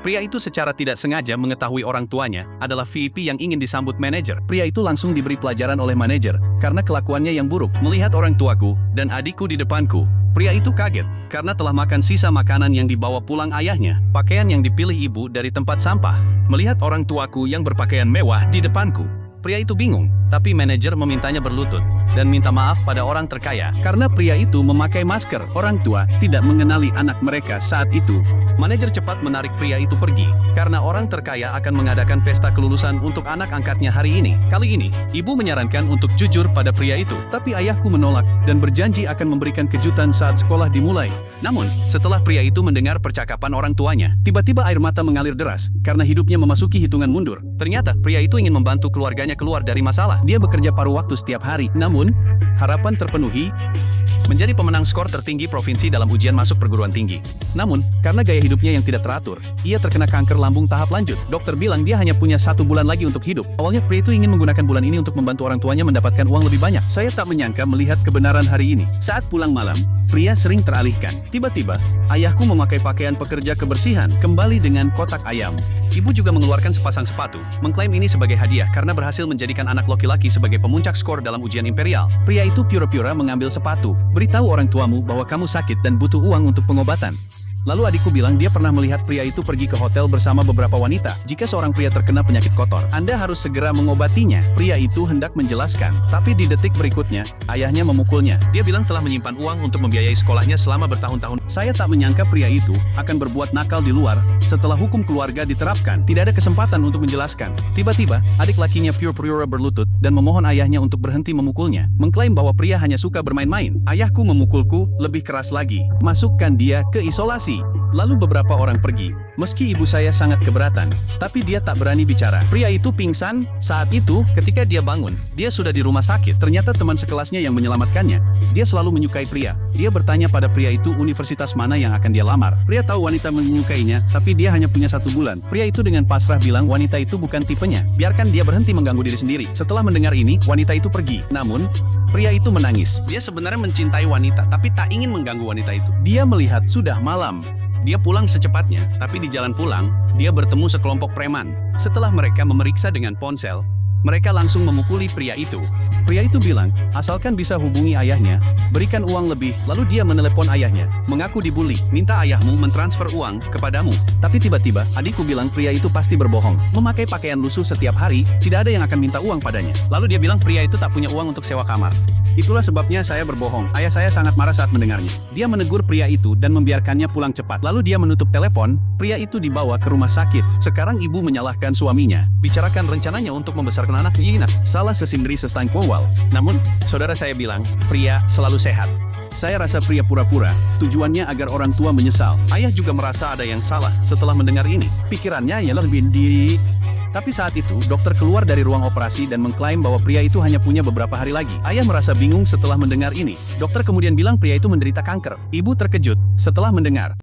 Pria itu secara tidak sengaja mengetahui orang tuanya adalah VIP yang ingin disambut manajer. Pria itu langsung diberi pelajaran oleh manajer karena kelakuannya yang buruk. Melihat orang tuaku dan adikku di depanku, pria itu kaget karena telah makan sisa makanan yang dibawa pulang ayahnya, pakaian yang dipilih ibu dari tempat sampah. Melihat orang tuaku yang berpakaian mewah di depanku, pria itu bingung, tapi manajer memintanya berlutut dan minta maaf pada orang terkaya. Karena pria itu memakai masker, orang tua tidak mengenali anak mereka saat itu. Manajer cepat menarik pria itu pergi, karena orang terkaya akan mengadakan pesta kelulusan untuk anak angkatnya hari ini. Kali ini, ibu menyarankan untuk jujur pada pria itu. Tapi ayahku menolak dan berjanji akan memberikan kejutan saat sekolah dimulai. Namun, setelah pria itu mendengar percakapan orang tuanya, Tiba-tiba air mata mengalir deras, karena hidupnya memasuki hitungan mundur. ternyata pria itu ingin membantu keluarganya keluar dari masalah. Dia bekerja paruh waktu setiap hari, namun, harapan terpenuhi. Menjadi pemenang skor tertinggi provinsi dalam ujian masuk perguruan tinggi. Namun, karena gaya hidupnya yang tidak teratur, ia terkena kanker lambung tahap lanjut. Dokter bilang dia hanya punya 1 bulan lagi untuk hidup. Awalnya pria itu ingin menggunakan bulan ini untuk membantu orang tuanya mendapatkan uang lebih banyak. Saya tak menyangka melihat kebenaran hari ini. Saat pulang malam, pria sering teralihkan. Tiba-tiba, ayahku memakai pakaian pekerja kebersihan, kembali dengan kotak ayam. Ibu juga mengeluarkan sepasang sepatu, mengklaim ini sebagai hadiah karena berhasil menjadikan anak laki-laki sebagai pemuncak skor dalam ujian imperial. Pria itu pura-pura mengambil sepatu. Beritahu orang tuamu bahwa kamu sakit dan butuh uang untuk pengobatan. Lalu adikku bilang dia pernah melihat pria itu pergi ke hotel bersama beberapa wanita. Jika seorang pria terkena penyakit kotor, Anda harus segera mengobatinya. Pria itu hendak menjelaskan, tapi di detik berikutnya, ayahnya memukulnya. Dia bilang telah menyimpan uang untuk membiayai sekolahnya selama bertahun-tahun. Saya tak menyangka pria itu akan berbuat nakal di luar setelah hukum keluarga diterapkan. Tidak ada kesempatan untuk menjelaskan. Tiba-tiba, adik lakinya pura-pura berlutut dan memohon ayahnya untuk berhenti memukulnya. Mengklaim bahwa pria hanya suka bermain-main. Ayahku memukulku lebih keras lagi. Masukkan dia ke isolasi. Lalu beberapa orang pergi. Meski ibu saya sangat keberatan, tapi dia tak berani bicara. Pria itu pingsan. Saat itu, Ketika dia bangun, dia sudah di rumah sakit. ternyata teman sekelasnya yang menyelamatkannya. Dia selalu menyukai pria. Dia bertanya pada pria itu universitas mana yang akan dia lamar. Pria tahu wanita menyukainya, tapi dia hanya punya 1 bulan. Pria itu dengan pasrah bilang wanita itu bukan tipenya. Biarkan dia berhenti mengganggu diri sendiri. Setelah mendengar ini, wanita itu pergi. Namun, pria itu menangis. Dia sebenarnya mencintai wanita, tapi tak ingin mengganggu wanita itu. Dia melihat sudah malam. Dia pulang secepatnya, tapi di jalan pulang, dia bertemu sekelompok preman. Setelah mereka memeriksa dengan ponsel, mereka langsung memukuli pria itu. Pria itu bilang, asalkan bisa hubungi ayahnya, berikan uang lebih. Lalu dia menelepon ayahnya, mengaku dibully. Minta ayahmu mentransfer uang kepadamu. Tapi tiba-tiba, adikku bilang pria itu pasti berbohong. Memakai pakaian lusuh setiap hari, tidak ada yang akan minta uang padanya. Lalu dia bilang pria itu tak punya uang untuk sewa kamar. Itulah sebabnya saya berbohong. Ayah saya sangat marah saat mendengarnya. Dia menegur pria itu dan membiarkannya pulang cepat. Lalu dia menutup telepon, pria itu dibawa ke rumah sakit. Sekarang ibu menyalahkan suaminya. Bicarakan rencananya untuk membesarkan anaknya Ina. Salah sesindri sestang kowal. Namun, saudara saya bilang, pria selalu sehat. Saya rasa pria pura-pura, tujuannya agar orang tua menyesal. Ayah juga merasa ada yang salah setelah mendengar ini. Pikirannya ialah lebih di... Tapi saat itu, dokter keluar dari ruang operasi dan mengklaim bahwa pria itu hanya punya beberapa hari lagi. Ayah merasa bingung setelah mendengar ini. Dokter kemudian bilang pria itu menderita kanker. Ibu terkejut setelah mendengar.